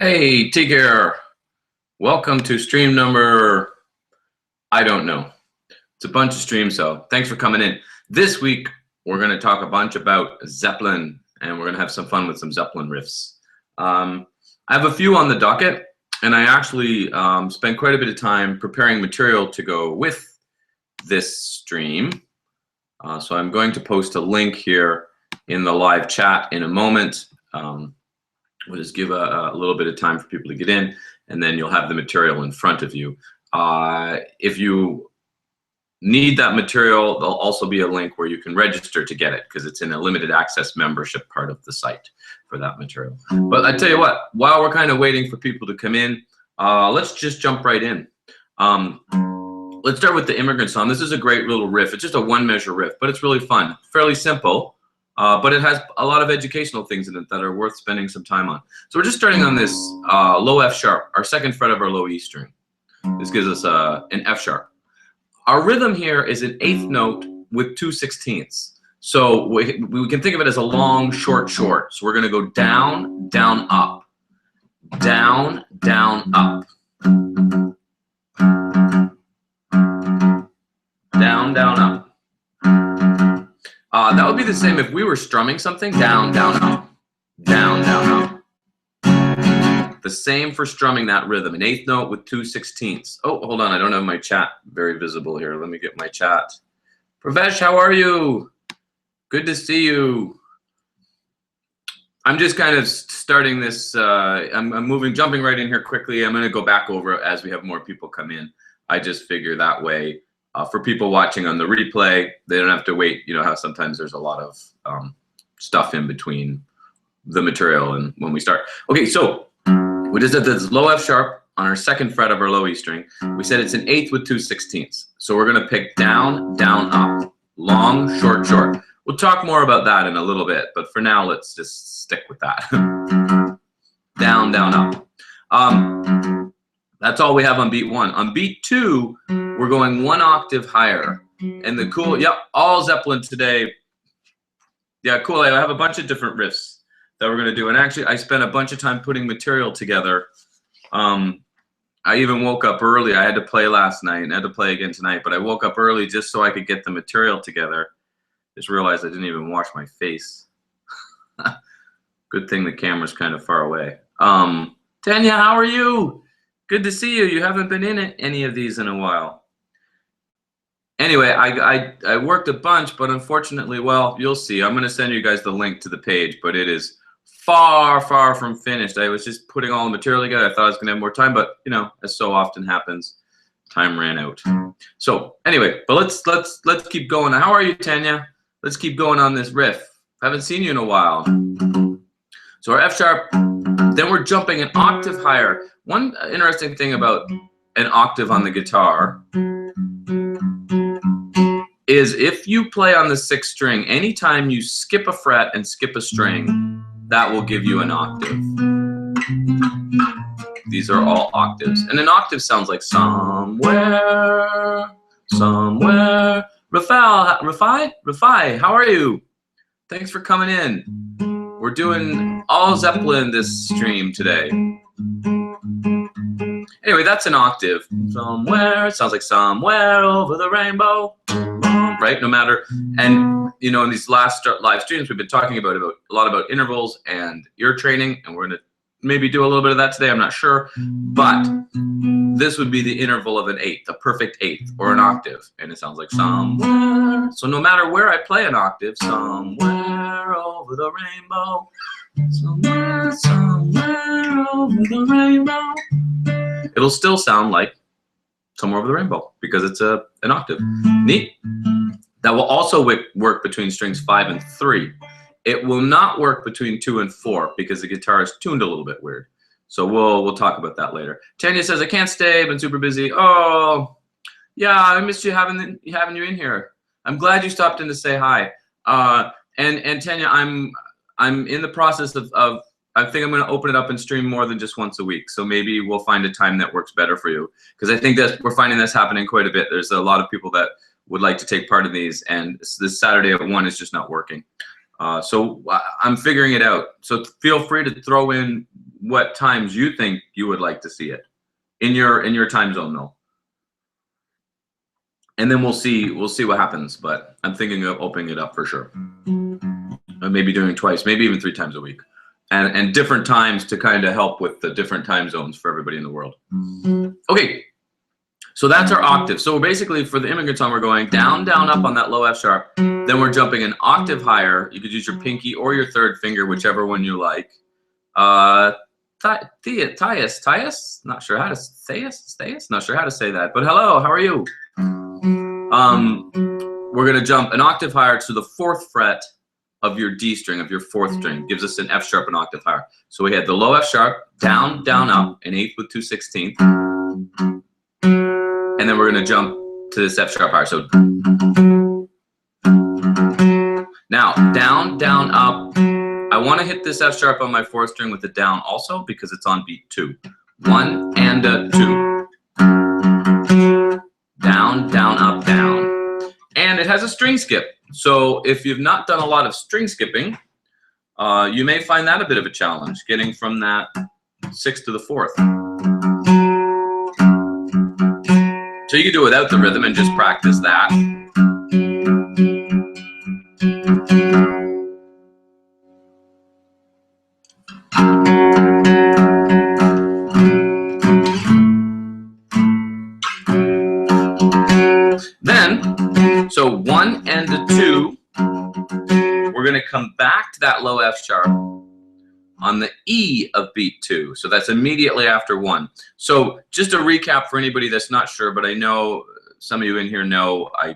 Hey, Teague here. Welcome to stream number, I don't know. It's a bunch of streams, so thanks for coming in. This week, we're going to talk a bunch about Zeppelin, and we're going to have some fun with some Zeppelin riffs. I have a few on the docket, and I actually spent quite a bit of time preparing material to go with this stream. So I'm going to post a link here in the live chat in a moment. We'll just give a little bit of time for people to get in, and then you'll have the material in front of you. If you need that material, there'll also be a link where you can register to get it, because it's in a limited access membership part of the site for that material. But I tell you what, while we're kind of waiting for people to come in, let's just jump right in. Let's start with the Immigrant Song. This is a great little riff. It's just a one measure riff, but it's really fun, fairly simple. But it has a lot of educational things in it that are worth spending some time on. So we're just starting on this low F sharp, our second fret of our low E string. This gives us an F sharp. Our rhythm here is an eighth note with 2/16. So we can think of it as a long, short, short. So we're going to go down, down, up, down, down, up, down, down, up. That would be the same if we were strumming something. Down, down, up, down, down, up. The same for strumming that rhythm. An eighth note with 2/16. Oh, hold on. I don't have my chat very visible here. Let me get my chat. Pravesh, how are you? Good to see you. I'm just kind of starting this. I'm jumping right in here quickly. I'm going to go back over it as we have more people come in. I just figure that way. For people watching on the replay, they don't have to wait. You know how sometimes there's a lot of stuff in between the material and when we start. Okay, so we just did this low F sharp on our second fret of our low E string. We said it's an eighth with 2/16. So we're going to pick down, down, up, long, short, short. We'll talk more about that in a little bit, but for now, let's just stick with that. Down, down, up. That's all we have on beat one. On beat two, we're going one octave higher. And the cool, yep, all Zeppelin today. Yeah, cool. I have a bunch of different riffs that we're going to do. And actually, I spent a bunch of time putting material together. I even woke up early. I had to play last night and I had to play again tonight. But I woke up early just so I could get the material together. Just realized I didn't even wash my face. Good thing the camera's kind of far away. Tanya, how are you? Good to see you. You haven't been in any of these in a while. Anyway, I worked a bunch, but unfortunately, well, you'll see. I'm going to send you guys the link to the page, but it is far, far from finished. I was just putting all the material together. I thought I was going to have more time, but you know, as so often happens, time ran out. So anyway, but let's keep going. How are you, Tanya? Let's keep going on this riff. I haven't seen you in a while. So our F sharp, then we're jumping an octave higher. One interesting thing about an octave on the guitar is if you play on the sixth string, anytime you skip a fret and skip a string, that will give you an octave. These are all octaves. And an octave sounds like somewhere, somewhere. Rafai, how are you? Thanks for coming in. We're doing all Zeppelin this stream today. Anyway, that's an octave. Somewhere, it sounds like somewhere over the rainbow, right? No matter, and you know, in these last live streams, we've been talking about a lot about intervals and ear training, and we're gonna maybe do a little bit of that today. I'm not sure, but this would be the interval of an eighth, a perfect eighth, or an octave, and it sounds like somewhere. So no matter where I play an octave, somewhere over the rainbow, somewhere, somewhere over the rainbow, it'll still sound like somewhere over the rainbow because it's an octave. Neat. That will also work between strings 5 and 3. It will not work between 2 and 4 because the guitar is tuned a little bit weird. So we'll talk about that later. Tanya says, I can't stay, been super busy. Oh, yeah, I missed you having you in here. I'm glad you stopped in to say hi. And Tanya, I'm in the process of I think I'm going to open it up and stream more than just once a week. So maybe we'll find a time that works better for you. Because I think that we're finding this happening quite a bit. There's a lot of people that would like to take part in these, and this Saturday at 1 is just not working. So I'm figuring it out. So feel free to throw in what times you think you would like to see it in your time zone though. And then we'll see what happens, but I'm thinking of opening it up for sure. Maybe doing it twice, maybe even 3 times a week. And different times to kind of help with the different time zones for everybody in the world. Okay, so that's our octave. So basically for the immigrant song, we're going down, down, up on that low F sharp. Then we're jumping an octave higher. You could use your pinky or your third finger, whichever one you like. Thais, not sure how to say it. Not sure how to say that. But hello, how are you? We're gonna jump an octave higher to the 4th fret of your D string, of your 4th string. Gives us an F sharp an octave higher. So we had the low F sharp, down, down, up, an 8th with 2/16. And then we're gonna jump to this F sharp higher. So now down, down, up. I wanna hit this F sharp on my 4th string with the down also because it's on beat 2. 1 and a 2. Down, down, up, down. And it has a string skip. So if you've not done a lot of string skipping, you may find that a bit of a challenge, getting from that 6th to the 4th. So you can do it without the rhythm and just practice that. Then, so 1 and a 2, we're going to come back to that low F sharp on the E of beat 2. So that's immediately after 1. So just a recap for anybody that's not sure, but I know some of you in here know I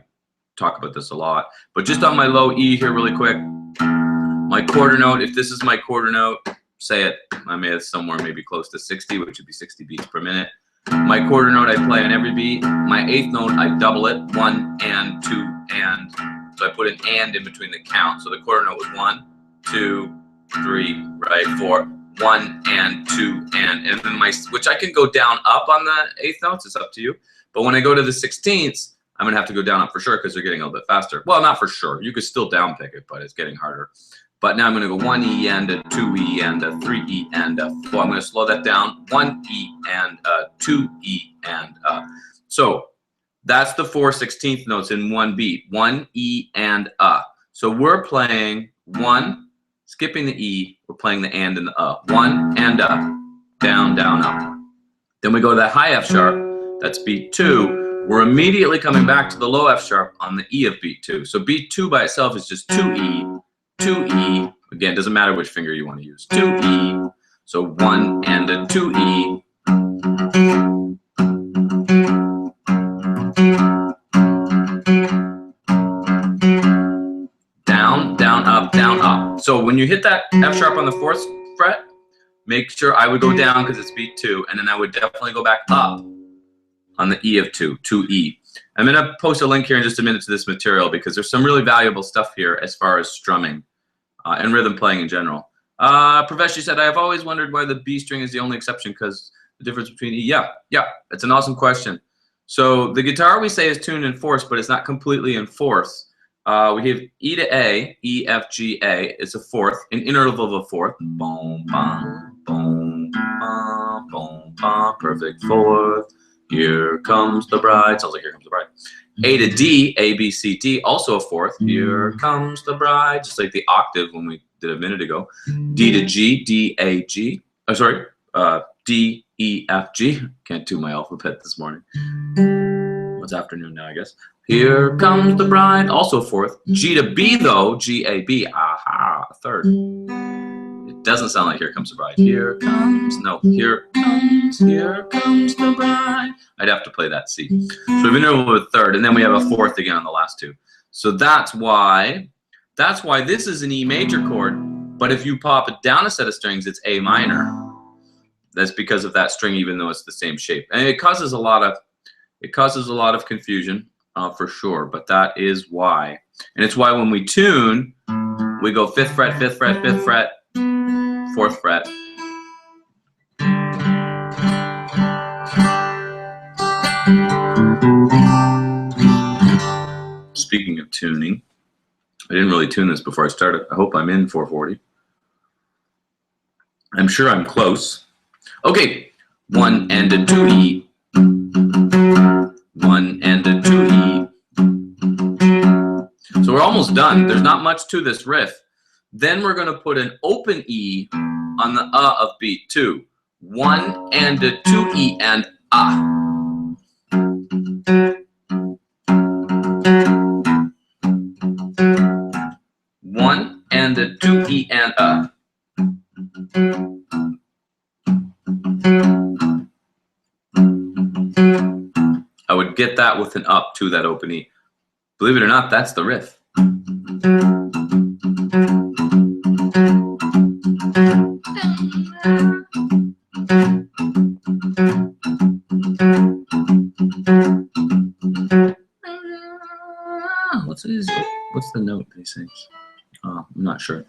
talk about this a lot. But just on my low E here really quick, my quarter note, if this is my quarter note, say it, I may have somewhere maybe close to 60, which would be 60 beats per minute. My quarter note I play on every beat. My 8th note I double it, 1 and 2 and. So I put an and in between the count. So the quarter note was 1, 2, 3, right, 4, 1 and 2 and then my, which I can go down up on the 8th notes. It's up to you. But when I go to the 16ths, I'm gonna have to go down up for sure because they're getting a little bit faster. Well, not for sure. You could still down pick it, but it's getting harder. But now I'm gonna go 1 E and a 2 E and a 3 E and a 4. I'm gonna slow that down. 1 E and a 2 E and a. So that's the 4 16th notes in one beat. 1 E and a. So we're playing 1, skipping the E. We're playing the and and the 1 and a. Down, down, up. Then we go to that high F sharp. That's beat 2. We're immediately coming back to the low F sharp on the E of beat 2. So beat 2 by itself is just 2 E. 2 E, again, doesn't matter which finger you want to use. 2 E, so 1 and a 2 E. Down, down, up, down, up. So when you hit that F sharp on the 4th fret, make sure I would go down because it's beat 2, and then I would definitely go back up on the E of 2, 2 E. I'm going to post a link here in just a minute to this material because there's some really valuable stuff here as far as strumming and rhythm playing in general. Pravesh, said, I have always wondered why the B string is the only exception because the difference between E. Yeah, it's an awesome question. So the guitar we say is tuned in fourths, but it's not completely in fourths. We have E to A, E, F, G, A. It's a fourth, an interval of a fourth. Boom, bum, boom, bum, boom, bum, perfect fourth. Here comes the bride. Sounds like Here Comes the Bride. A to D, A, B, C, D, also a fourth. Here comes the bride, just like the octave when we did a minute ago. D to G, D, A, G. Oh, sorry, D, E, F, G. Can't do my alphabet this morning. It's afternoon now, I guess. Here comes the bride, also a fourth. G to B though, G, A, B. Aha, a third. It doesn't sound like Here Comes the Bride. Here comes, no, here comes the bride. I'd have to play that C. So we've been over with a third, and then we have a fourth again on the last two. So that's why this is an E major chord, but if you pop it down a set of strings, it's A minor. That's because of that string, even though it's the same shape. And it causes a lot of confusion, for sure, but that is why. And it's why when we tune, we go 5th fret, 5th fret, 5th fret, 4th fret. Speaking of tuning, I didn't really tune this before I started. I hope I'm in 440. I'm sure I'm close. Okay, 1 and a 2E. 1 and a 2E. So we're almost done. There's not much to this riff. Then we're going to put an open E on the of beat 2. 1 and a 2E and ah. 1 and a 2E and a. I would get that with an up to that open E. Believe it or not, that's the riff. What's the note they sing? Oh, I'm not sure.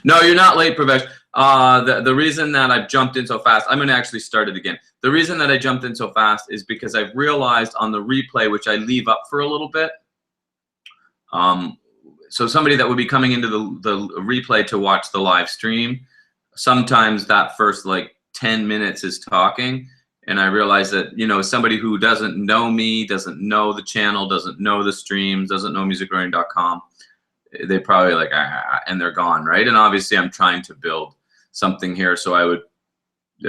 No, you're not late, Pravesh. The reason that I've jumped in so fast, I'm going to actually start it again. The reason that I jumped in so fast is because I've realized on the replay, which I leave up for a little bit, so somebody that would be coming into the replay to watch the live stream, sometimes that first like 10 minutes is talking. And I realize that, you know, somebody who doesn't know me, doesn't know the channel, doesn't know the streams, doesn't know musiclearning.com, they probably like, and they're gone, right? And obviously I'm trying to build something here, so I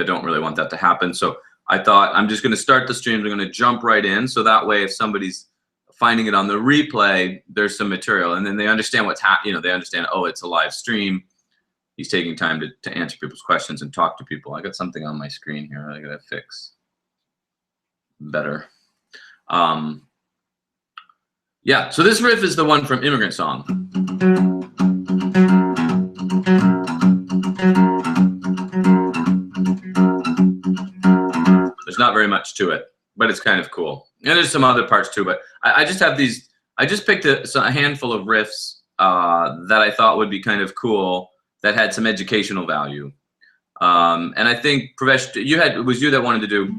don't really want that to happen. So I thought I'm just going to start the streams. I'm going to jump right in, so that way if somebody's finding it on the replay, there's some material, and then they understand what's happening. You know, they understand, oh, it's a live stream. He's taking time to answer people's questions and talk to people. I got something on my screen here I got to fix better. Yeah, so this riff is the one from Immigrant Song. There's not very much to it, but it's kind of cool. And there's some other parts too, but I just have these, I just picked a handful of riffs that I thought would be kind of cool, that had some educational value. And I think, Pravesh, it was you that wanted to do.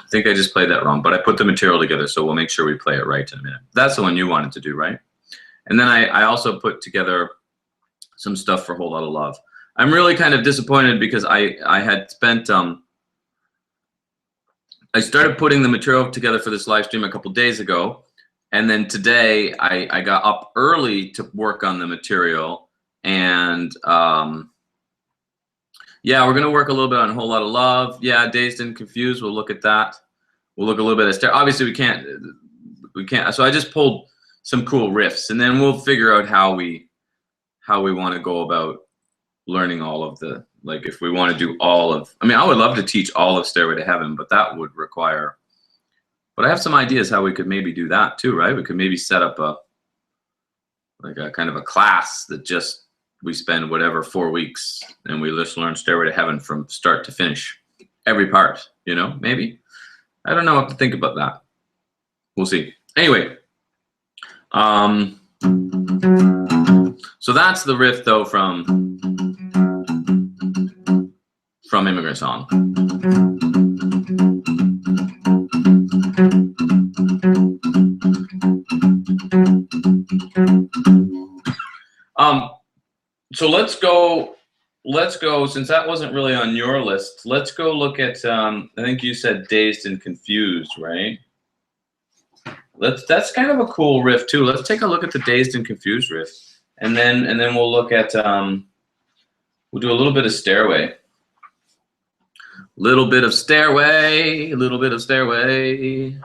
I think I just played that wrong, but I put the material together, so we'll make sure we play it right in a minute. That's the one you wanted to do, right? And then I also put together some stuff for Whole Lotta Love. I'm really kind of disappointed because I had spent, I started putting the material together for this live stream a couple days ago, and then today I got up early to work on the material, and yeah, we're gonna work a little bit on Whole Lotta Love. Yeah, Dazed and Confused, we'll look at that. We'll look a little bit at stereo. Obviously we can't, so I just pulled some cool riffs, and then we'll figure out how we want to go about learning all of the, like if we want to do all of, I mean, I would love to teach all of Stairway to Heaven, but that would require, but I have some ideas how we could maybe do that too, right? We could maybe set up like a kind of a class that just, we spend whatever 4 weeks and we just learn Stairway to Heaven from start to finish, every part, you know, maybe. I don't know what to think about that. We'll see. Anyway, so that's the riff though from Immigrant Song. So let's go, since that wasn't really on your list, let's go look at, I think you said Dazed and Confused, right? That's kind of a cool riff too. Let's take a look at the Dazed and Confused riff. And then we'll look at, we'll do a little bit of Stairway. Little bit of Stairway, a little bit of Stairway.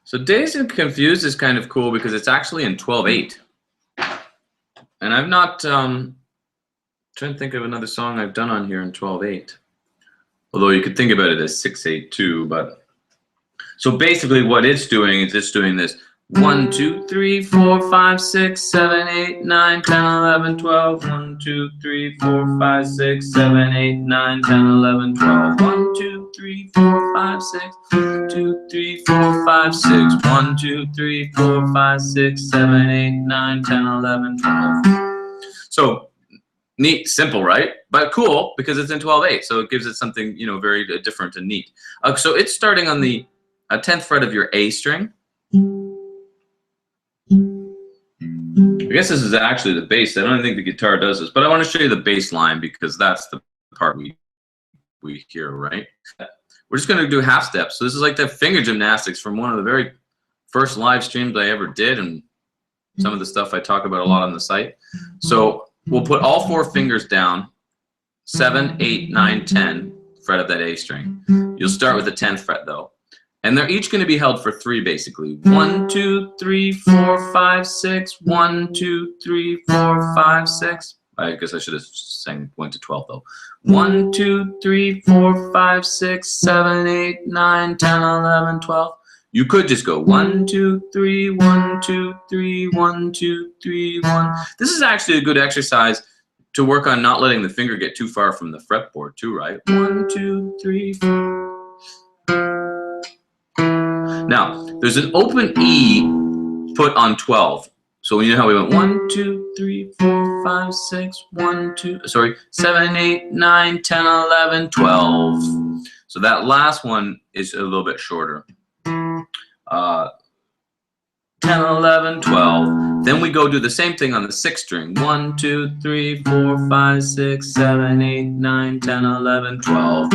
So Dazed and Confused is kind of cool because it's actually in 12/8. And I've not, trying to think of another song I've done on here in 12/8. Although you could think about it as 6/8 but. So basically what it's doing is it's doing this 1, 2, 3, 4, 5, 6, 7, 8, 9, 10, 11, 12. 1, 2, 3, 4, 5, 6, 7, 8, 9, 10, 11, 12. 1, 2, 3, 4, 5, 6, 2, 3, 4, 5, 6, 1, 2, 3, 4, 5, 6, 7, 8, 9, 10, 11, 12. So neat, simple, right? But cool because it's in 12/8, so it gives it something, you know, very different and neat. So it's starting on the 10th fret of your A string. I guess this is actually the bass. I don't think the guitar does this, but I want to show you the bass line because that's the part we hear, right? We're just going to do half steps. So this is like the finger gymnastics from one of the very first live streams I ever did, and some of the stuff I talk about a lot on the site. So we'll put all 4 fingers down, 7, 8, 9, 10 fret of that A string. You'll start with the 10th fret though. And they're each going to be held for 3 basically. 1, 2, 3, 4, 5, 6. 1, 2, 3, 4, 5, 6. I guess I should have sang 1 to 12 though. 1, 2, 3, 4, 5, 6, 7, 8, 9, 10, 11, 12. You could just go 1, 2, 3, 1, 2, 3, 1, 2, 3, 1. This is actually a good exercise to work on not letting the finger get too far from the fretboard too, right? 1, 2, 3, 4. Now, there's an open E put on 12. So you know how we went 1, 2, 3, 4, 5, 6, 1, 2, sorry, 7, 8, 9, 10, 11, 12. So that last one is a little bit shorter. 10, 11, 12. Then we go do the same thing on the 6th string. 1, 2, 3, 4, 5, 6, 7, 8, 9, 10, 11, 12.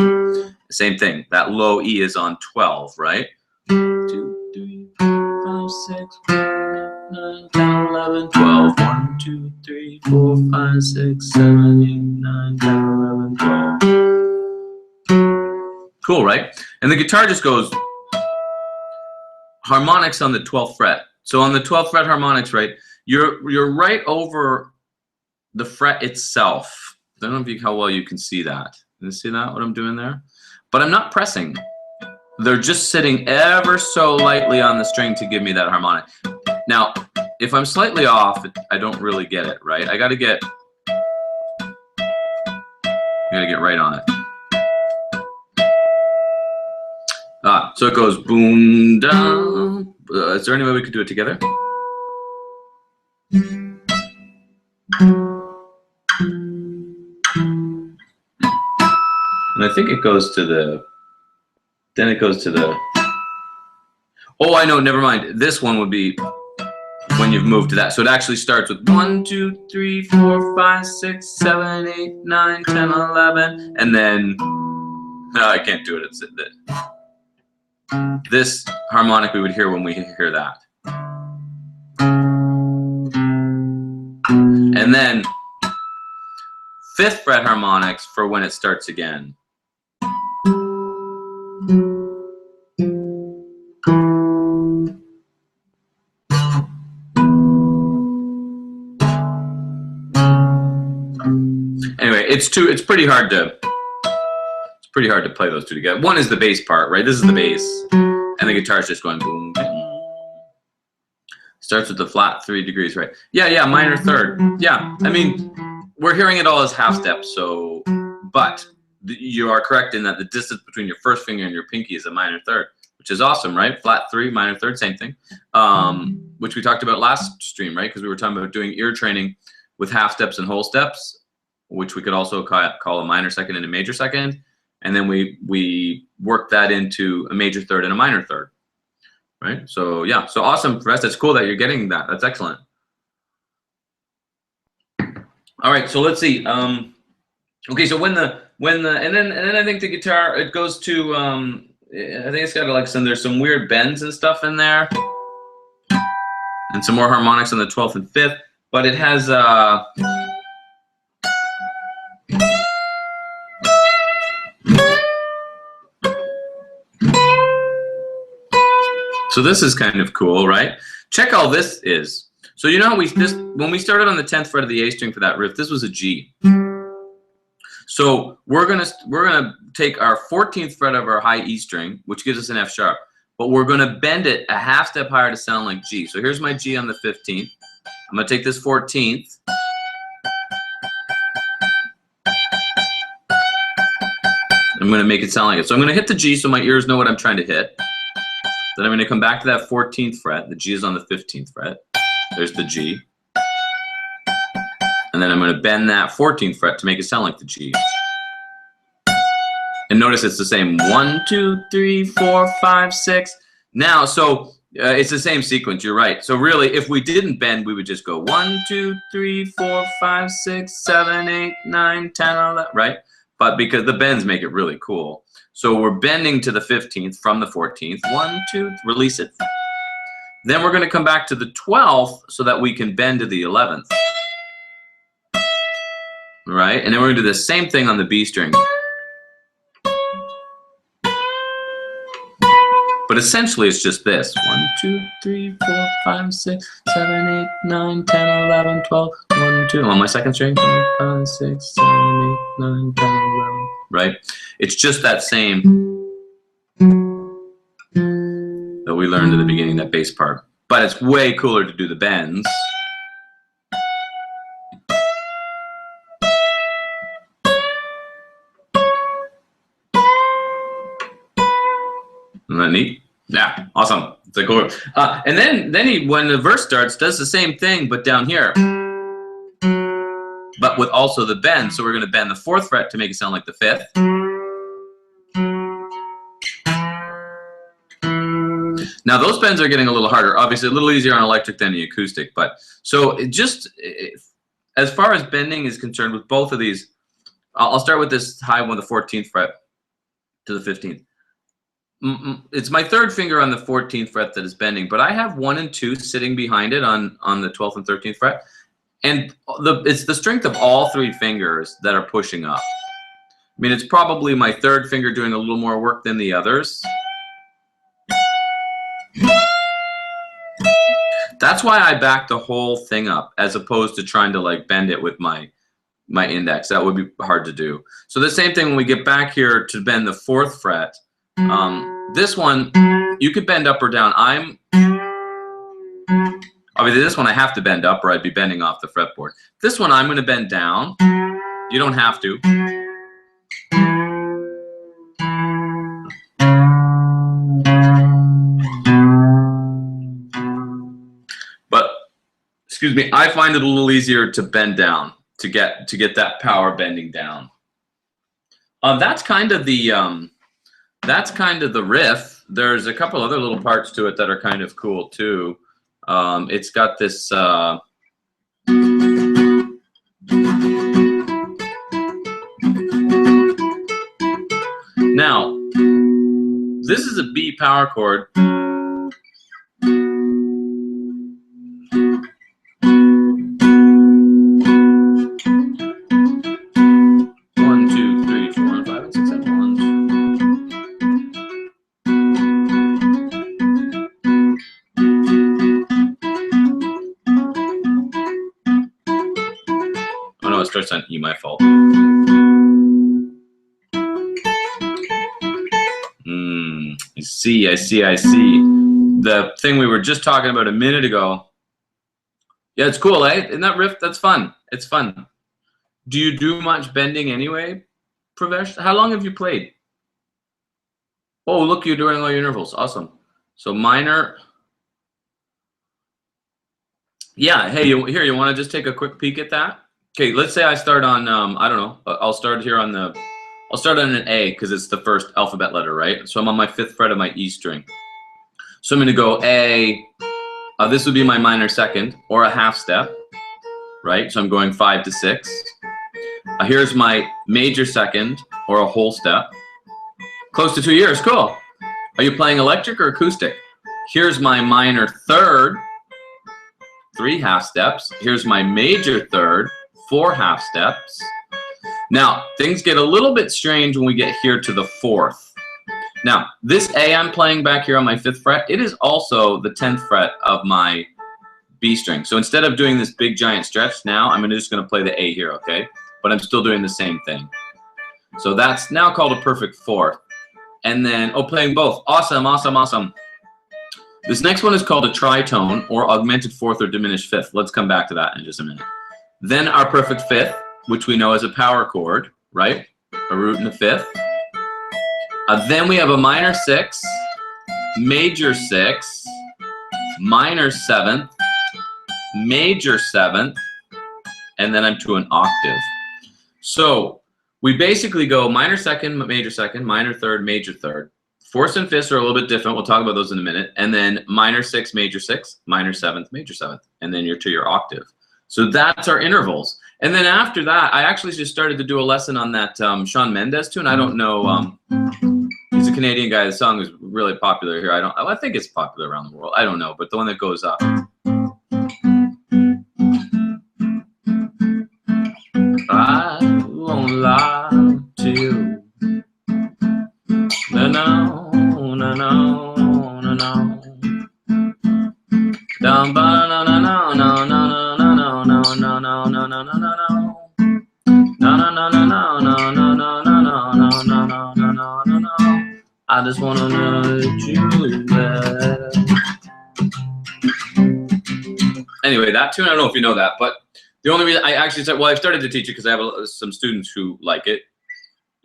Same thing. That low E is on 12, right? 2, 3, 4, 5, 6, 9, 10, 11, 12. 1, 2, 3, 4, 5, 6, 7, 8, 9, 10, 11, 12. Cool, right? And the guitar just goes harmonics on the 12th fret. So on the 12th fret harmonics, right, you're right over the fret itself. I don't know how well you can see that. Can you see that, what I'm doing there? But I'm not pressing. They're just sitting ever so lightly on the string to give me that harmonic. Now, if I'm slightly off, I don't really get it, right? I gotta get right on it. So it goes boom, down. Is there any way we could do it together? And I think it goes to the, then it goes to the, oh, I know, never mind. This one would be when you've moved to that. So it actually starts with 1, 2, 3, 4, 5, 6, 7, 8, 9, 10, 11. And then, no, I can't do it. It's this harmonic we would hear when we hear that. And then 5th fret harmonics for when it starts again. Anyway, it's pretty hard to play those two together. One is the bass part, right? This is the bass, and the guitar's just going boom, boom. Starts with the flat 3 degrees, right? Yeah, minor third. Yeah, I mean, we're hearing it all as half steps, so, but you are correct in that the distance between your first finger and your pinky is a minor third, which is awesome, right? Flat 3, minor third, same thing, which we talked about last stream, right? Because we were talking about doing ear training with half steps and whole steps, which we could also call a minor second and a major second. And then we work that into a major third and a minor third, right? So yeah, so awesome, Rest. It's cool that you're getting that. That's excellent. All right, so let's see. Okay, so and then I think the guitar, it goes to I think it's got like there's some weird bends and stuff in there, and some more harmonics on the 12th and 5th, but it has so this is kind of cool, right? Check how this is. So you know how when we started on the 10th fret of the A string for that riff, this was a G. So we're gonna take our 14th fret of our high E string, which gives us an F sharp, but we're gonna bend it a half step higher to sound like G. So here's my G on the 15th. I'm gonna take this 14th. And going to make it sound like it. So I'm going to hit the G so my ears know what I'm trying to hit. Then I'm going to come back to that 14th fret. The G is on the 15th fret. There's the G. And then I'm going to bend that 14th fret to make it sound like the G. And notice it's the same 1, 2, 3, 4, 5, 6. Now, so it's the same sequence, you're right. So really, if we didn't bend, we would just go 1, 2, 3, 4, 5, 6, 7, 8, 9, 10, 11, right? But because the bends make it really cool. So we're bending to the 15th from the 14th. 1, 2, release it. Then we're going to come back to the 12th so that we can bend to the 11th. Right? And then we're going to do the same thing on the B string. But essentially, it's just this. 1, 2, 3, 4, 5, 6, 7, 8, 9, 10, 11, 12. 1, 2. On my second string. 5, 6, 7, 8, 9, 10, 11. Right? It's just that same that we learned at the beginning, that bass part. But it's way cooler to do the bends. Isn't that neat? Yeah, awesome. It's like cool. And then he, when the verse starts, does the same thing, but down here. But with also the bend. So we're going to bend the 4th fret to make it sound like the 5th. Now those bends are getting a little harder. Obviously, a little easier on electric than the acoustic. But so it just, as far as bending is concerned, with both of these, I'll start with this high one, the 14th fret to the 15th. It's my 3rd finger on the 14th fret that is bending, but I have 1 and 2 sitting behind it on the 12th and 13th fret, and it's the strength of all 3 fingers that are pushing up. I mean, it's probably my 3rd finger doing a little more work than the others. That's why I back the whole thing up as opposed to trying to like bend it with my index. That would be hard to do. So the same thing when we get back here to bend the 4th fret. This one, you could bend up or down. Obviously this one I have to bend up or I'd be bending off the fretboard. This one I'm going to bend down. You don't have to. But, excuse me, I find it a little easier to bend down to get that power bending down. That's kind of the riff. There's a couple other little parts to it that are kind of cool too. It's got this now this is a B power chord. Starts on E, my fault. I see. The thing we were just talking about a minute ago. Yeah, it's cool, eh? Isn't that riff? That's fun. It's fun. Do you do much bending anyway, Pravesh? How long have you played? Oh, look, you're doing all your intervals. Awesome. So minor. Yeah, hey, you want to just take a quick peek at that? Okay, let's say I start on, I don't know, I'll start here on an A because it's the first alphabet letter, right? So I'm on my 5th fret of my E string. So I'm going to go A, this would be my minor 2nd, or a half step, right? So I'm going 5 to 6. Here's my major 2nd, or a whole step. Close to 2 years, cool. Are you playing electric or acoustic? Here's my minor 3rd, 3 half steps. Here's my major 3rd, 4 half steps. Now, things get a little bit strange when we get here to the 4th. Now, this A I'm playing back here on my 5th fret, it is also the 10th fret of my B string. So instead of doing this big giant stretch now, I'm just going to play the A here, okay? But I'm still doing the same thing. So that's now called a perfect 4th. And then, playing both. Awesome, awesome, awesome. This next one is called a tritone, or augmented 4th or diminished 5th. Let's come back to that in just a minute. Then our perfect 5th, which we know as a power chord, right? A root and a 5th. Then we have a minor 6, major 6, minor 7th, major 7th, and then I'm to an octave. So we basically go minor 2nd, major 2nd, minor 3rd, major 3rd. 4th and 5th are a little bit different. We'll talk about those in a minute. And then minor 6, major 6, minor 7th, major 7th, and then you're to your octave. So that's our intervals. And then after that, I actually just started to do a lesson on that Shawn Mendes tune. I don't know. He's a Canadian guy. The song is really popular here. I think it's popular around the world. I don't know, but the one that goes up. I won't lie to you. No, no, no, no, no, no. Down, no, no, no, no, no, no, no, no, no, no, no, no, no, no, no. No, no, no, no, no, no, no, no, no, no, no, no, no, no, no, no. I just wanna know you better. Anyway, that tune, I don't know if you know that, but the only reason I actually said, well, I've started to teach it because I have some students who like it.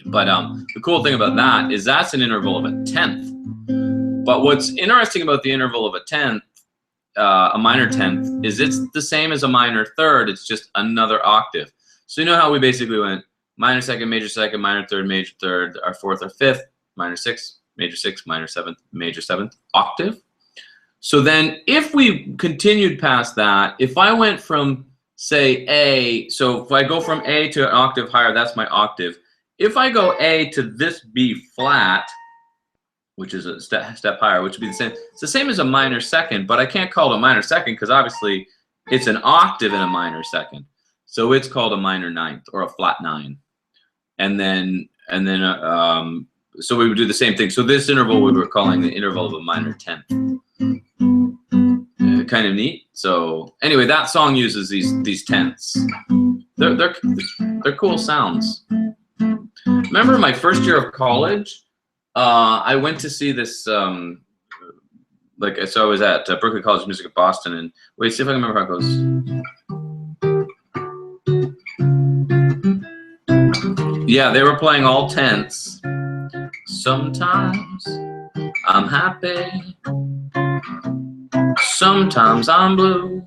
But the cool thing about that is that's an interval of a 10th. But what's interesting about the interval of a 10th, a minor 10th, is it's the same as a minor 3rd. It's just another octave. So you know how we basically went minor 2nd, major 2nd, minor 3rd, major 3rd, our 4th or 5th, minor 6, major 6, minor 7th, major 7th octave. So then if we continued past that, if I went from, say, A, so if I go from A to an octave higher, that's my octave. If I go A to this B flat, which is a step higher, which would be the same. It's the same as a minor 2nd, but I can't call it a minor 2nd because obviously it's an octave in a minor 2nd. So it's called a minor 9th or a flat 9. And then so we would do the same thing. So this interval we were calling the interval of a minor 10th. Kind of neat. So anyway, that song uses these tenths. They're cool sounds. Remember my first year of college, I went to see this, so I was at Berklee College of Music at Boston, and wait, see if I can remember how it goes. Yeah, they were playing all tenths. Sometimes I'm happy, sometimes I'm blue.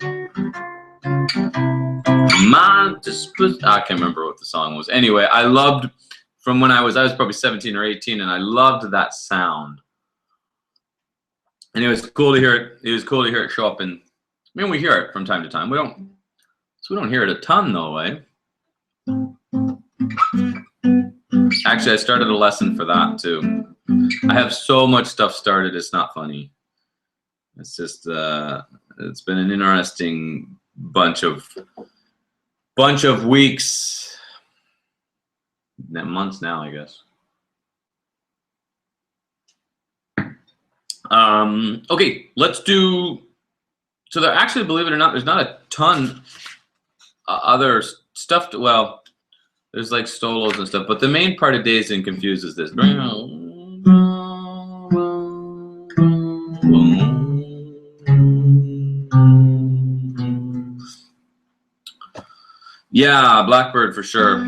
I can't remember what the song was. Anyway, I loved, from when I was probably 17 or 18, and I loved that sound. And it was cool to hear it. It was cool to hear it show up in. I mean, we hear it from time to time. We don't hear it a ton though, eh? Actually, I started a lesson for that too. I have so much stuff started. It's not funny. It's just it's been an interesting bunch of weeks, months now, I guess. Okay, let's do. So there actually, believe it or not, there's not a ton other stuff. Well, there's like solos and stuff, but the main part of Dazed and Confused is this. Yeah, Blackbird for sure.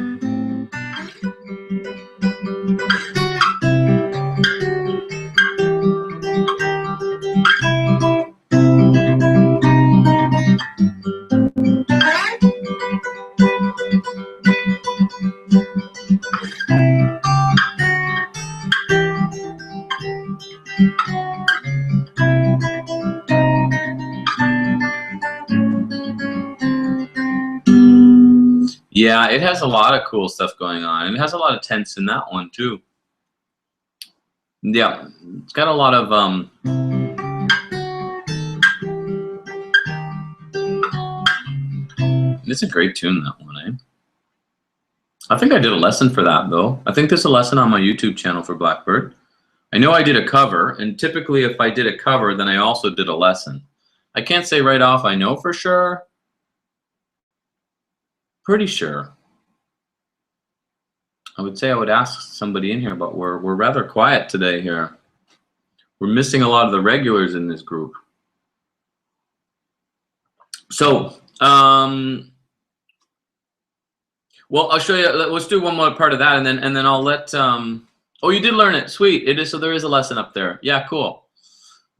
Yeah, it has a lot of cool stuff going on, and it has a lot of tense in that one too. Yeah, it's got a lot of it's a great tune, that one, eh? I think I did a lesson for that though. I think there's a lesson on my YouTube channel for Blackbird. I know I did a cover, and typically if I did a cover, then I also did a lesson. I can't say right off I know for sure. Pretty sure. I would say I would ask somebody in here, but we're rather quiet today here. We're missing a lot of the regulars in this group. So, well, I'll show you. Let's do one more part of that, and then I'll let Oh, you did learn it. Sweet. It is, so there is a lesson up there. Yeah, cool.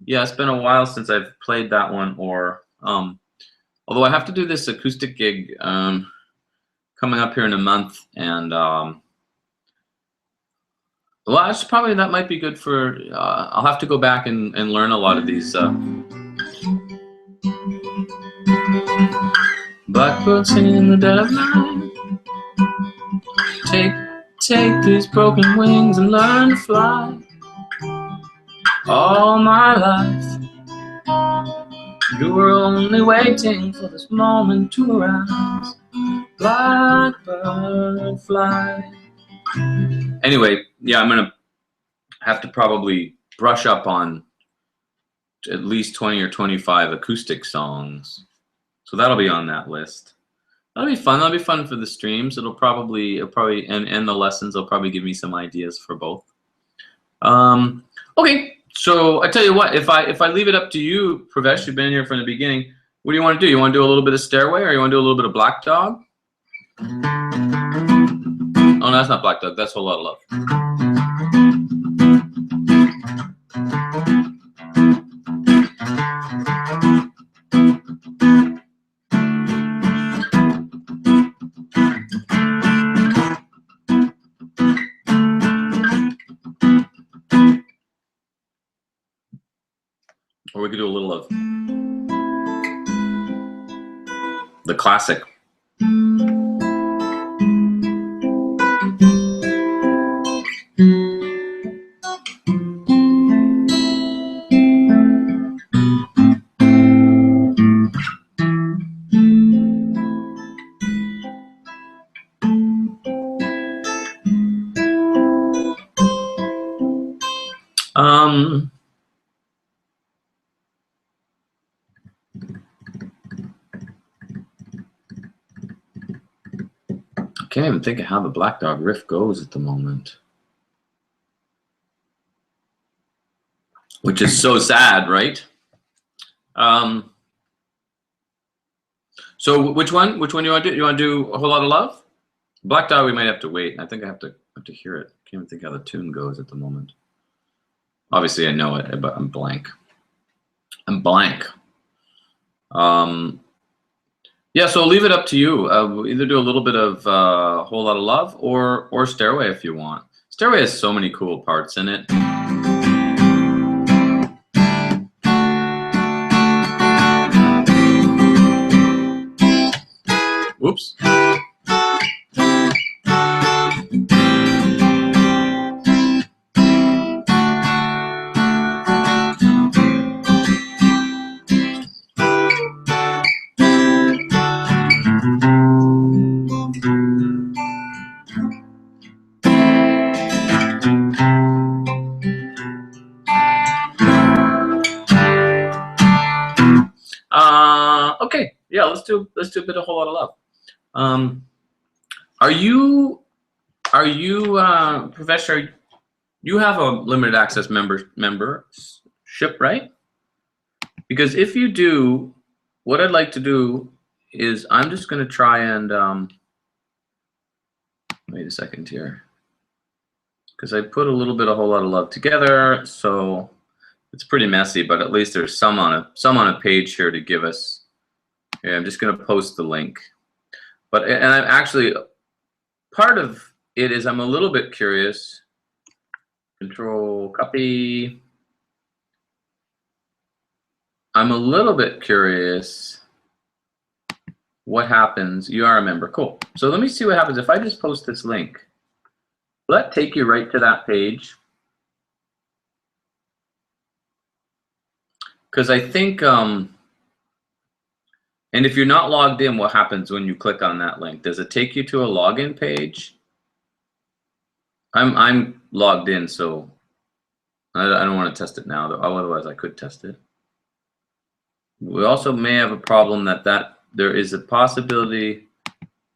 Yeah, it's been a while since I've played that one, or although I have to do this acoustic gig coming up here in a month, and well, actually, probably that might be good for. I'll have to go back and learn a lot of these. Blackbird singing in the dead of night. Take these broken wings and learn to fly. All my life, you were only waiting for this moment to arise. Blackbird fly. Anyway, yeah, I'm gonna have to probably brush up on at least 20 or 25 acoustic songs. So that'll be on that list. That'll be fun. That'll be fun for the streams. It'll probably and the lessons will probably give me some ideas for both. Okay, so I tell you what, if I leave it up to you, Pravesh, you've been here from the beginning. What do you want to do? You want to do a little bit of Stairway, or you want to do a little bit of Black Dog? Oh, no, that's not Black Dog. That's Whole Lot of Love. Or we could do a little of the classic. I can't even think of how the Black Dog riff goes at the moment. Which is so sad, right? So which one do you want to do? You want to do A Whole Lot of Love? Black Dog, we might have to wait. I think I have to hear it. I can't even think how the tune goes at the moment. Obviously, I know it, but I'm blank. I'm blank. Yeah, so leave it up to you. We'll either do a little bit of Whole Lot of Love or Stairway if you want. Stairway has so many cool parts in it. Whoops. Okay, yeah, let's do a bit of Whole Lot of Love. Are you Professor? You have a limited access membership, right? Because if you do, what I'd like to do is I'm just going to try and wait a second here, because I put a little bit of Whole Lot of Love together, so it's pretty messy, but at least there's some on a page here to give us. Yeah, I'm just going to post the link. But and I'm actually, part of it is I'm a little bit curious. Control copy. I'm a little bit curious what happens. You are a member. Cool. So let me see what happens if I just post this link. Will that take you right to that page? Because I think, and if you're not logged in, what happens when you click on that link? Does it take you to a login page? I'm logged in, so I don't want to test it now. Otherwise, I could test it. We also may have a problem that there is a possibility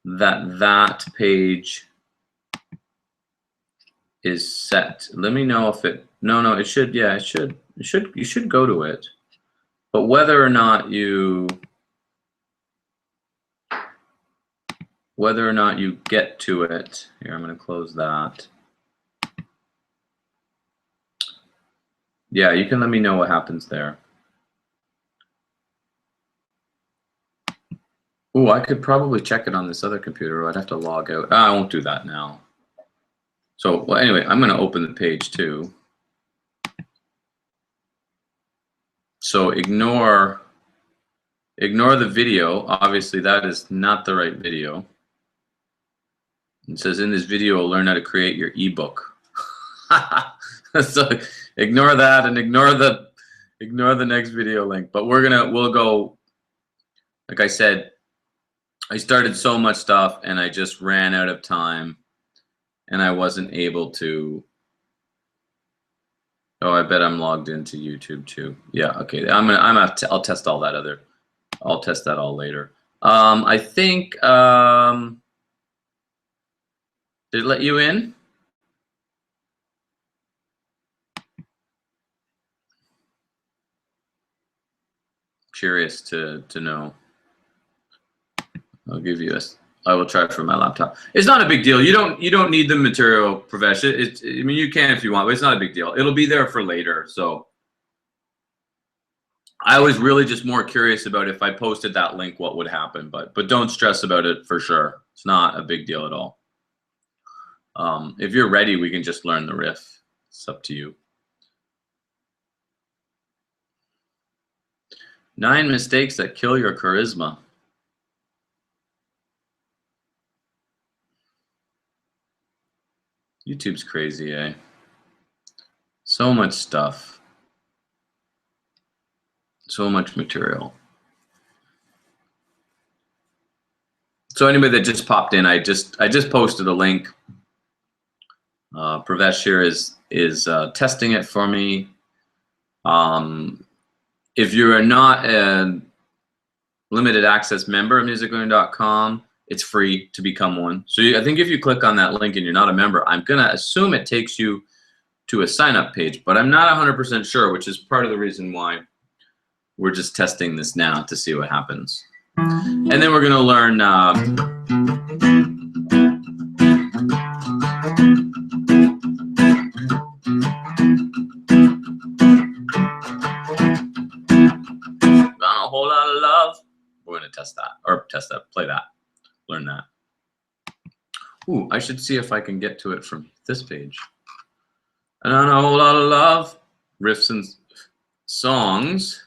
that page is set. Let me know if it. No, it should. Yeah, it should. You should go to it, but whether or not you get to it. Here, I'm going to close that. Yeah, you can let me know what happens there. Oh, I could probably check it on this other computer. I'd have to log out. I won't do that now. So, well, anyway, I'm going to open the page too. So ignore the video. Obviously, that is not the right video. It says in this video, learn how to create your ebook. So ignore that and ignore the next video link. But we'll go. Like I said, I started so much stuff and I just ran out of time, and I wasn't able to. Oh, I bet I'm logged into YouTube too. Yeah, okay. I'll test all that other. I'll test that all later. I think did it let you in? Curious to know. I'll give you a. I will try it from my laptop. It's not a big deal. You don't need the material, Pravesh. I mean, you can if you want, but it's not a big deal. It'll be there for later. So I was really just more curious about if I posted that link, what would happen. But don't stress about it for sure. It's not a big deal at all. If you're ready, we can just learn the riff. It's up to you. 9 mistakes that kill your charisma. YouTube's crazy, eh? So much stuff. So much material. So anybody that just popped in, I just posted a link. Pravesh here is testing it for me. If you are not a limited access member of musiclearning.com, it's free to become one. So I think if you click on that link and you're not a member, I'm going to assume it takes you to a sign-up page, but I'm not 100% sure, which is part of the reason why we're just testing this now to see what happens. And then we're going to learn a whole lot of love. We're going to test that, or play that, learn that. Ooh, I should see if I can get to it from this page. And on a whole lot of love, riffs and songs.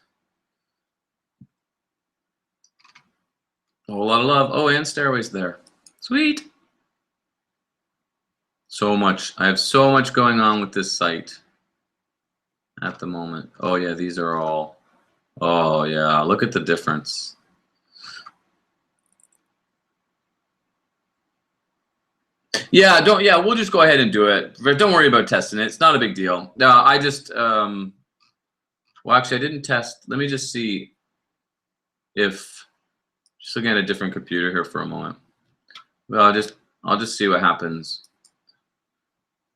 A whole lot of love. Oh, and Stairway's there. Sweet. So much. I have so much going on with this site at the moment. Oh yeah, these are all. Oh yeah, look at the difference. Yeah, we'll just go ahead and do it. Don't worry about testing it. It's not a big deal. No, I just well, actually I didn't test. Let me just see if, just looking at a different computer here for a moment. Well, I'll just see what happens.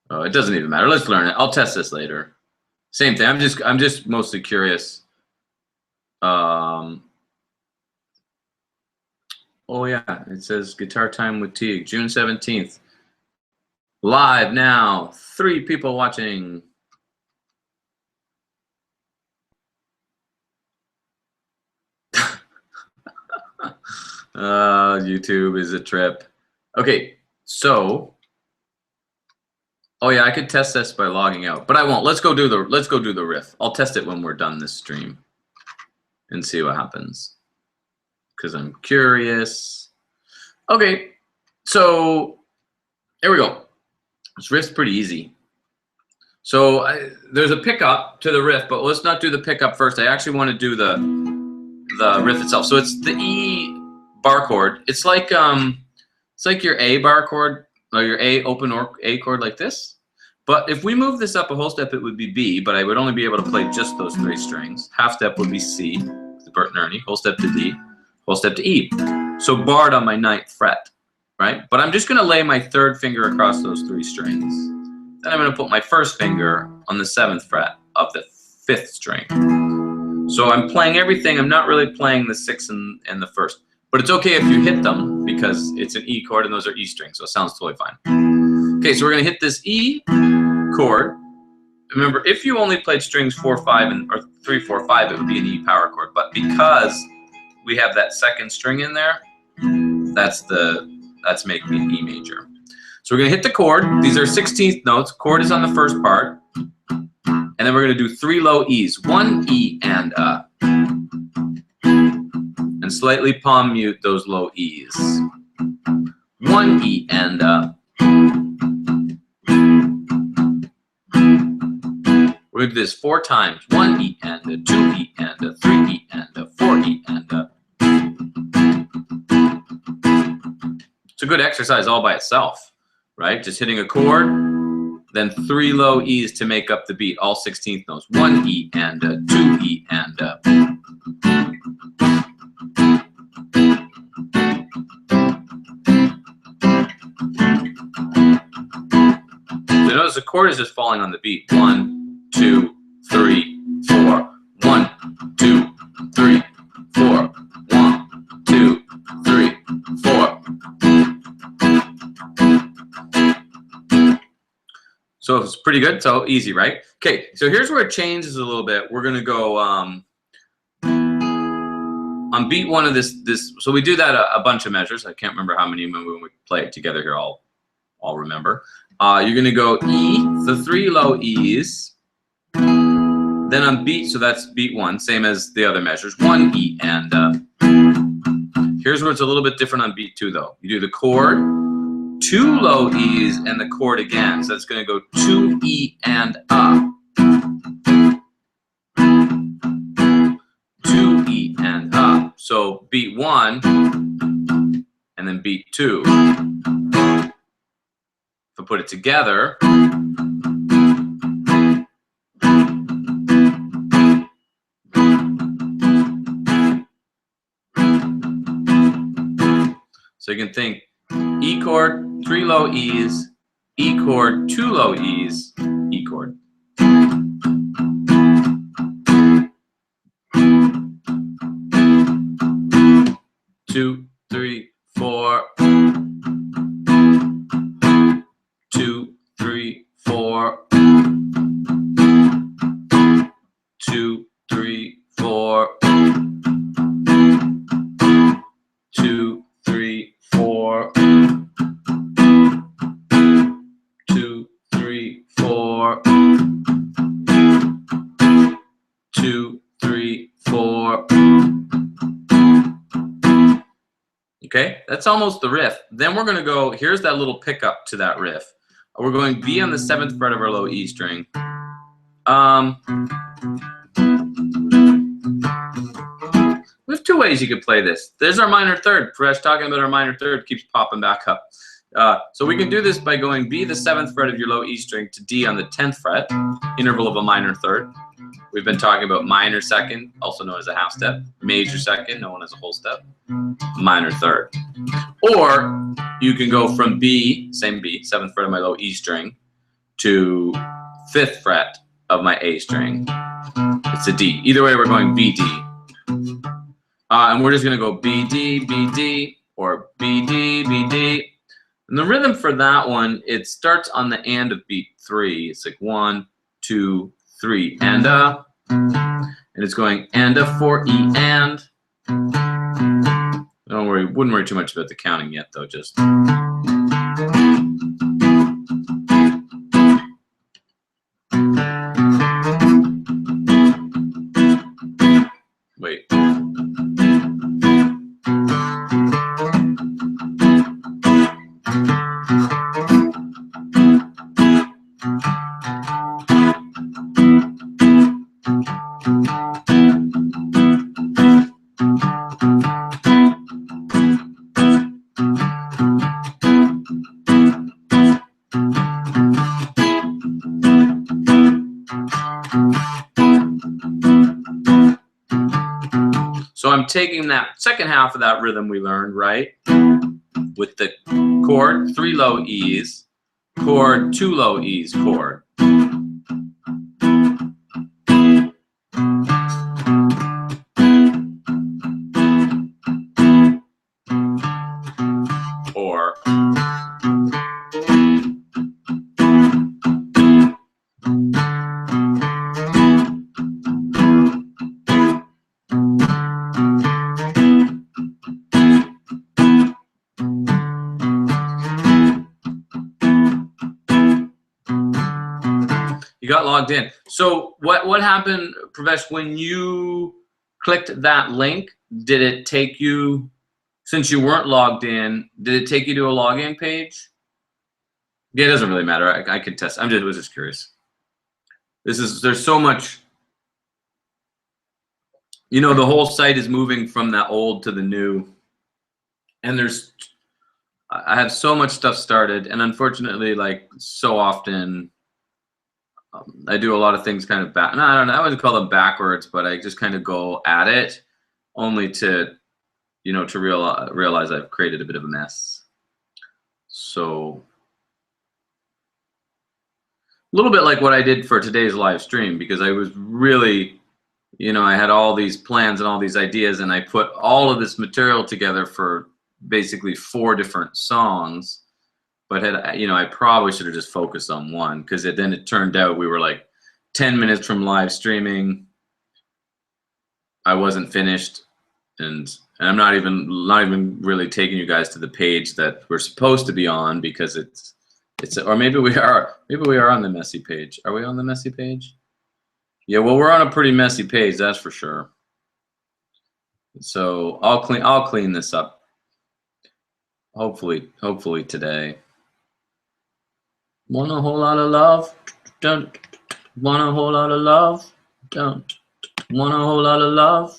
Oh, it doesn't even matter. Let's learn it. I'll test this later. Same thing. I'm just mostly curious. Oh yeah, it says Guitar Time with Teague, June 17th. Live now. 3 people watching. YouTube is a trip. Okay, so oh yeah, I could test this by logging out, but I won't. Let's go do the riff. I'll test it when we're done this stream and see what happens, because I'm curious. Okay, so here we go. This riff's pretty easy. So there's a pickup to the riff, but let's not do the pickup first. I actually want to do the riff itself. So it's the E bar chord. It's like your A bar chord, or your A open or A chord like this. But if we move this up a whole step, it would be B, but I would only be able to play just those 3 strings. Half step would be C, the Bert and Ernie. Whole step to D, whole step to E. So barred on my 9th fret, right? But I'm just going to lay my 3rd finger across those 3 strings. Then I'm going to put my 1st finger on the 7th fret of the 5th string. So I'm playing everything. I'm not really playing the 6th and the 1st. But it's okay if you hit them, because it's an E chord and those are E strings, so it sounds totally fine. Okay, so we're going to hit this E chord. remember, if you only played strings 4, 5, or 3, 4, 5, it would be an E power chord. But because we have that second string in there, that's making an E major. So we're going to hit the chord. These are 16th notes. Chord is on the first part. And then we're going to do 3 low E's. 1 E and A. And slightly palm mute those low E's. 1 E and A. We're going to do this 4 times. 1 E and A, 2 E and A, 3 E and A, 4 E and A. It's a good exercise all by itself, right? Just hitting a chord, then 3 low E's to make up the beat, all 16th notes. 1 E and A, 2 E and A. So notice the chord is just falling on the beat. 1, 2, 3, 4. 1, 2, 3, 4. 1, 2, 3, 4. So it's pretty good. So easy, right? Okay. So here's where it changes a little bit. We're gonna go on beat 1 of this. So we do that a bunch of measures. I can't remember how many when we play it together here. I'll remember. You're gonna go E, the 3 low E's. Then on beat, so that's beat 1, same as the other measures. 1 E and A. Here's where it's a little bit different on beat 2 though. You do the chord, 2 low E's, and the chord again. So that's gonna go 2 E and A. 2 E and A. So beat 1 and then beat 2. If I put it together, so you can think E chord, 3 low E's, E chord, 2 low E's, E chord. 2, 3, 4. 2, 3, 4. 2, 3, 4. 2, 3, 4. 2, 3, 4. 2, 3, 4. Okay, that's almost the riff. Then we're going to go, here's that little pickup to that riff. We're going B on the 7th fret of our low E string. There's 2 ways you could play this. There's our minor third. Fresh talking about our minor third keeps popping back up. So we can do this by going B the 7th fret of your low E string to D on the 10th fret, interval of a minor third. We've been talking about minor second, also known as a half step, major second, known as a whole step, minor third. Or you can go from B, same B, 7th fret of my low E string, to 5th fret of my A string. It's a D. Either way, we're going B, D. And we're just going to go B, D, B, D, or B, D, B, D. And the rhythm for that one, it starts on the and of beat 3. It's like 1, 2, 3, and A. And it's going and A, 4, E, and. Don't worry, wouldn't worry too much about the counting yet, though. Just. Wait. So I'm taking that second half of that rhythm we learned, right? With the chord, 3 low E's, chord, 2 low E's, chord. Or got logged in. So what happened, Pravesh, when you clicked that link? Did it take you, since you weren't logged in, did it take you to a login page? Yeah, it doesn't really matter. I could test. Was just curious. There's so much, you know, the whole site is moving from that old to the new, and I have so much stuff started, and unfortunately, like so often, I do a lot of things kind of back. No, I don't know. I wouldn't call them backwards, but I just kind of go at it, only to, you know, to realize I've created a bit of a mess. So a little bit like what I did for today's live stream, because I was really, you know, I had all these plans and all these ideas, and I put all of this material together for basically 4 different songs. But you know, I probably should have just focused on one, because then it turned out we were like 10 minutes from live streaming. I wasn't finished, and I'm not even really taking you guys to the page that we're supposed to be on, because it's or maybe we are on the messy page. Are we on the messy page? Yeah, well, we're on a pretty messy page, that's for sure. So I'll clean this up. Hopefully today. Want a whole lot of love? Don't want a whole lot of love? Don't want a whole lot of love?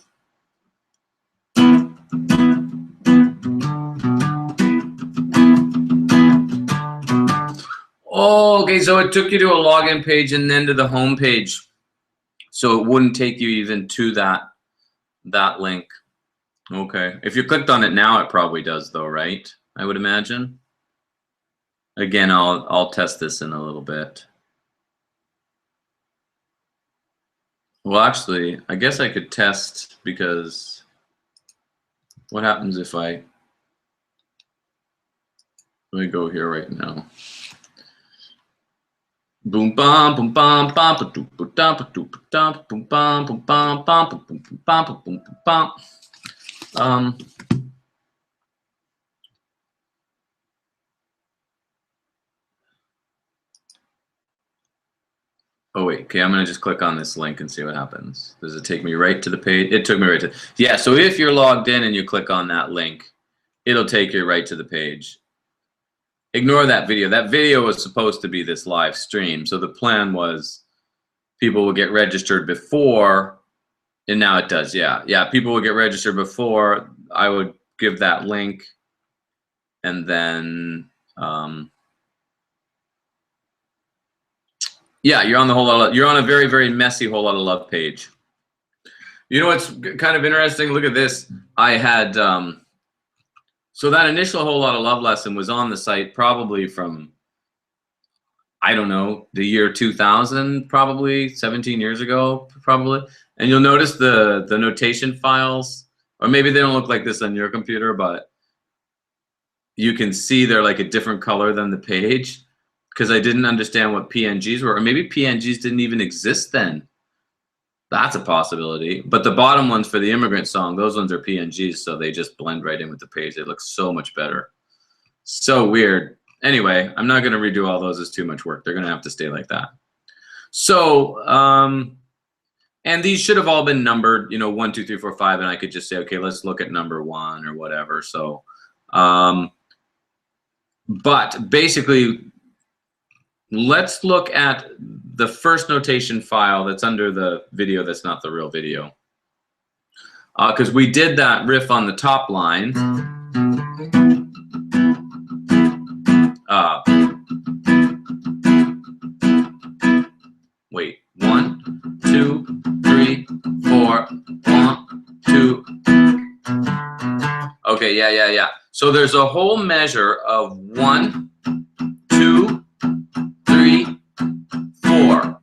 Oh, okay, so it took you to a login page and then to the home page. So it wouldn't take you even to that link. Okay. If you clicked on it now, it probably does though, right? I would imagine. Again, I'll test this in a little bit. Well, actually, I guess I could test, because what happens if let me go here right now. Boom bam boom bam bam ba doop ba dum ba doop ba dum boom bam boom bam bam boom boom bam boom boom bam. Oh wait, okay, I'm gonna just click on this link and see what happens. Does it take me right to the page? It took me right to, yeah, so if you're logged in and you click on that link, it'll take you right to the page. Ignore that video. That video was supposed to be this live stream. So the plan was people will get registered before, and now it does, yeah. Yeah, people will get registered before. I would give that link, and then, yeah, you're on you're on a very, very messy whole lot of love page. You know what's kind of interesting? Look at this. I had, so that initial whole lot of love lesson was on the site probably from, I don't know, the year 2000, probably 17 years ago, probably. And you'll notice the notation files, or maybe they don't look like this on your computer, but you can see they're like a different color than the page, because I didn't understand what PNGs were, or maybe PNGs didn't even exist then. That's a possibility. But the bottom ones for the immigrant song, those ones are PNGs, so they just blend right in with the page. They look so much better. So weird. Anyway, I'm not going to redo all those. It's too much work. They're going to have to stay like that. So, and these should have all been numbered, you know, 1, 2, 3, 4, 5, and I could just say, okay, let's look at number 1 or whatever. So, but basically, let's look at the first notation file that's under the video that's not the real video. Because we did that riff on the top line. Wait, 1, 2, 3, 4, 1, 2. Okay, yeah. So there's a whole measure of 1, 2, 3, 4.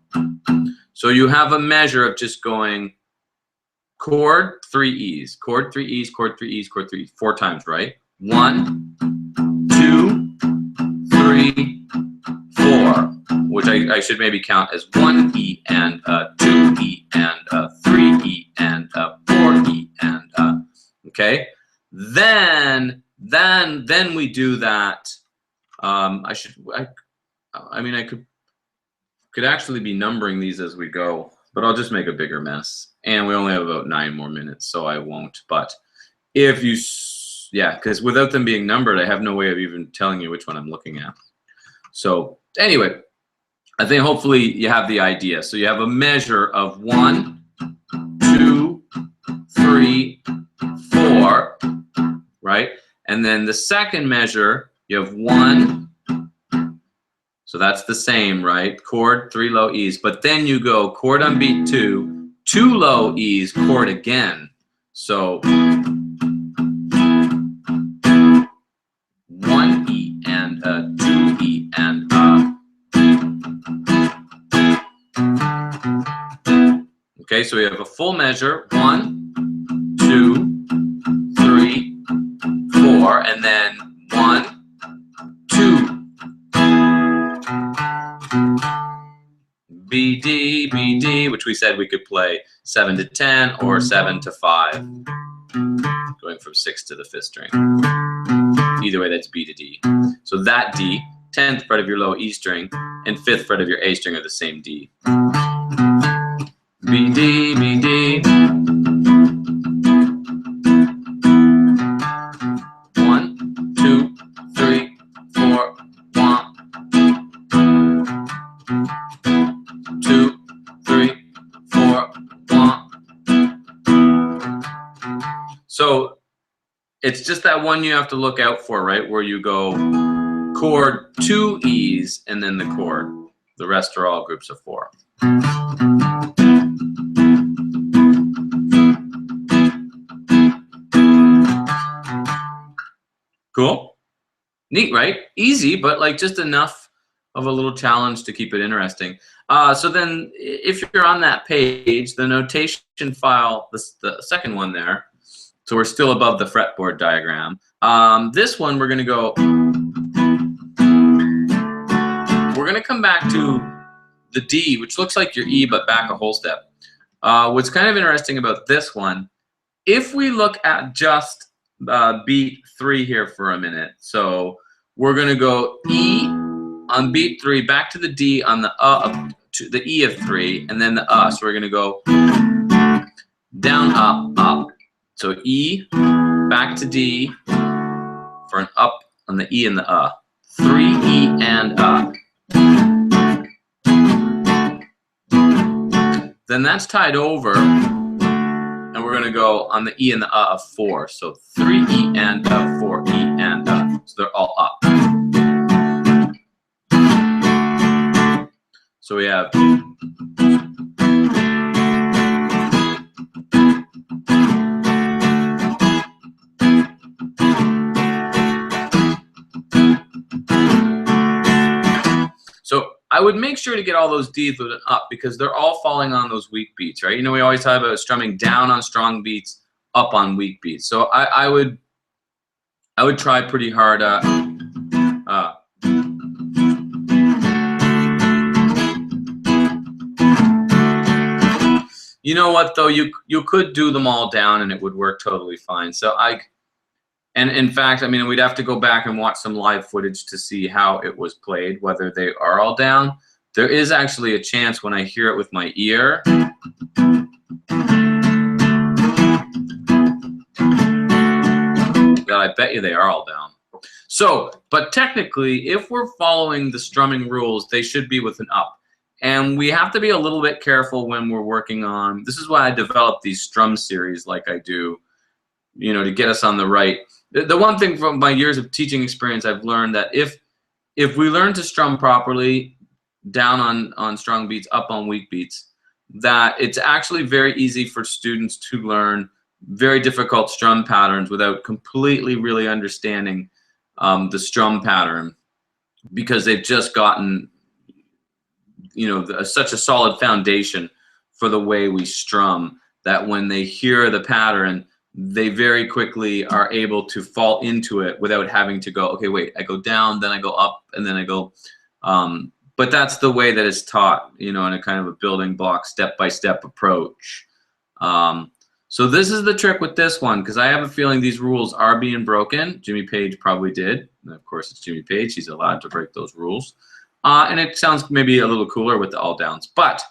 So you have a measure of just going chord 3 E's, chord 3 E's, chord 3 E's, chord 3 E's, 4 times, right? 1, 2, 3, 4, which I should maybe count as 1 E and 2 E and 3 E and 4 E and okay. Then we do that. I mean, I could Could actually be numbering these as we go, but I'll just make a bigger mess. And we only have about 9 more minutes, so I won't. But if you, yeah, because without them being numbered, I have no way of even telling you which one I'm looking at. So anyway, I think hopefully you have the idea. So you have a measure of 1, 2, 3, 4, right? And then the second measure, you have 1. So that's the same, right? Chord, 3 low E's. But then you go chord on beat 2, 2 low E's, chord again. So 1 E and 2 E and Okay, so we have a full measure, 1, 2, 3, 4, and then 1, 2. B, D, B, D, which we said we could play 7 to 10 or 7 to 5, going from 6 to the 5th string. Either way, that's B to D. So that D, 10th fret of your low E string, and 5th fret of your A string are the same D. B, D, B, D. 1, 2, 3, 4, 1, 2, 3, 4, 1. So it's just that one you have to look out for, right? Where you go chord, 2 E's, and then the chord. The rest are all groups of 4. Cool? Neat, right? Easy, but like just enough of a little challenge to keep it interesting. So then if you're on that page, the notation file, the second one there, so we're still above the fretboard diagram. This one we're gonna go, we're gonna come back to the D, which looks like your E, but back a whole step. What's kind of interesting about this one, if we look at just beat 3 here for a minute, so we're gonna go E on beat 3, back to the D on the to the E of 3, and then the So we're gonna go down, up, up. So E, back to D for an up on the E and the 3 E and Then that's tied over, and we're gonna go on the E and the of 4. So 3 E and 4 E and So they're all up. So we have So I would make sure to get all those D's with an up because they're all falling on those weak beats, right? You know, we always talk about strumming down on strong beats, up on weak beats. So I would try pretty hard. You know what though? You could do them all down and it would work totally fine. So and in fact, I mean, we'd have to go back and watch some live footage to see how it was played, whether they are all down. There is actually a chance when I hear it with my ear that I bet you they are all down. So, but technically, if we're following the strumming rules, they should be with an up. And we have to be a little bit careful when we're working on, this is why I developed these strum series like I do, you know, to get us on the right. The one thing from my years of teaching experience, I've learned that if we learn to strum properly, down on strong beats, up on weak beats, that it's actually very easy for students to learn very difficult strum patterns without completely really understanding the strum pattern, because they've just gotten, you know, such a solid foundation for the way we strum that when they hear the pattern, they very quickly are able to fall into it without having to go, okay, wait, I go down, then I go up, and then I go. But that's the way that it's taught, you know, in a kind of a building block, step-by-step approach. So this is the trick with this one, because I have a feeling these rules are being broken. Jimmy Page probably did. And of course, it's Jimmy Page. He's allowed to break those rules. And it sounds maybe a little cooler with the all downs, but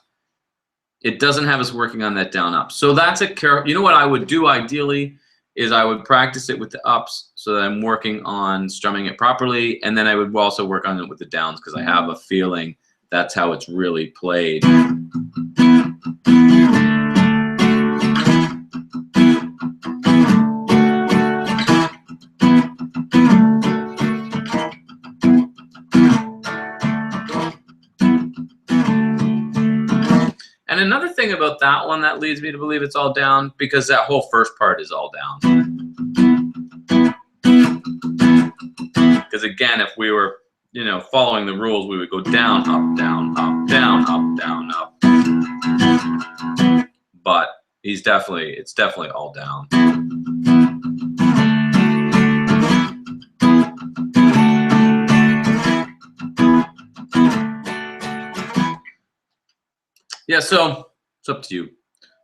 it doesn't have us working on that down up. So that's you know what I would do ideally is I would practice it with the ups so that I'm working on strumming it properly, and then I would also work on it with the downs because I have a feeling that's how it's really played. And another thing about that one that leads me to believe it's all down, because that whole first part is all down. Because again, if we were, you know, following the rules, we would go down, up, down, up, down, up, down, up. But it's definitely all down. Yeah, so it's up to you.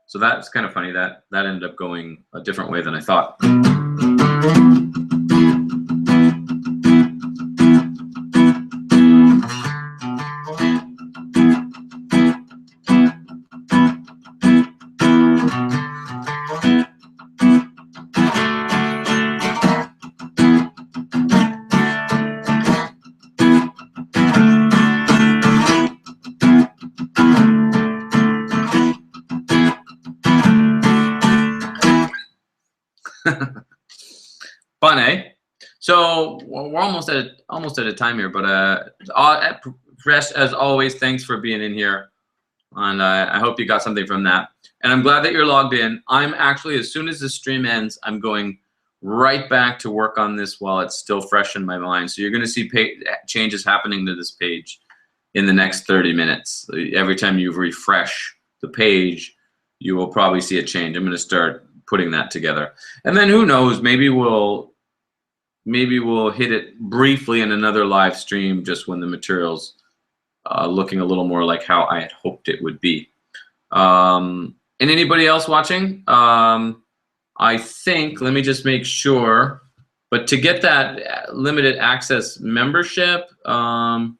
So that's kind of funny that ended up going a different way than I thought. Fun, eh? So we're almost at a time here, but as always, thanks for being in here, and I hope you got something from that. And I'm glad that you're logged in. I'm actually, as soon as the stream ends, I'm going right back to work on this while it's still fresh in my mind. So you're going to see changes happening to this page in the next 30 minutes. Every time you refresh the page, you will probably see a change. I'm going to start putting that together, and then who knows, maybe we'll hit it briefly in another live stream just when the material's looking a little more like how I had hoped it would be. And anybody else watching, I think, let me just make sure, but to get that limited access membership, let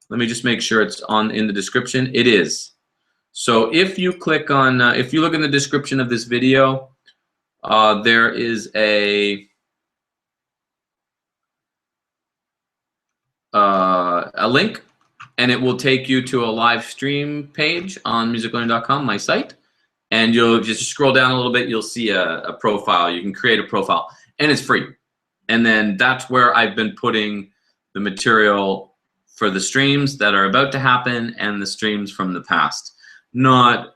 me just make sure it's in the description. It is. So if you click on, if you look in the description of this video, there is a link, and it will take you to a live stream page on musiclearning.com, my site, and you'll just scroll down a little bit. You'll see a profile. You can create a profile, and it's free. And then that's where I've been putting the material for the streams that are about to happen and the streams from the past. Not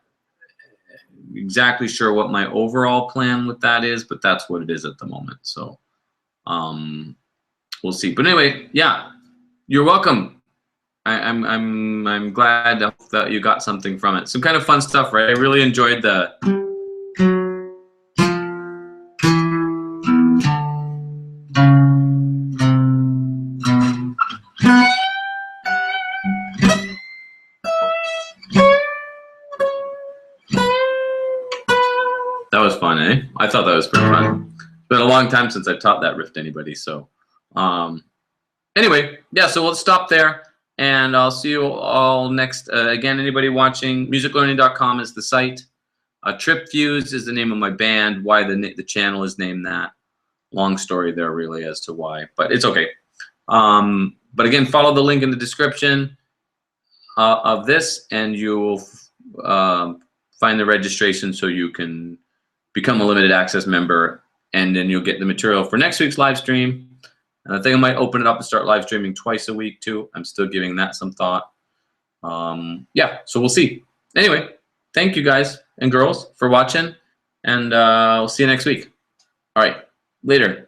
exactly sure what my overall plan with that is, but that's what it is at the moment. So we'll see. But anyway, yeah, you're welcome. I'm glad that you got something from it. Some kind of fun stuff, right? I really enjoyed the. That was fun, eh? I thought that was pretty fun. It's been a long time since I've taught that riff to anybody, so. Anyway, yeah, so we'll stop there, and I'll see you all next. Again, anybody watching, musiclearning.com is the site. Tripfuse is the name of my band. Why the channel is named that. Long story there, really, as to why, but it's okay. But again, follow the link in the description of this, and you will find the registration so you can become a limited access member, and then you'll get the material for next week's live stream. And I think I might open it up and start live streaming twice a week too. I'm still giving that some thought. Yeah, so we'll see. Anyway, thank you guys and girls for watching, and we'll see you next week. All right, later.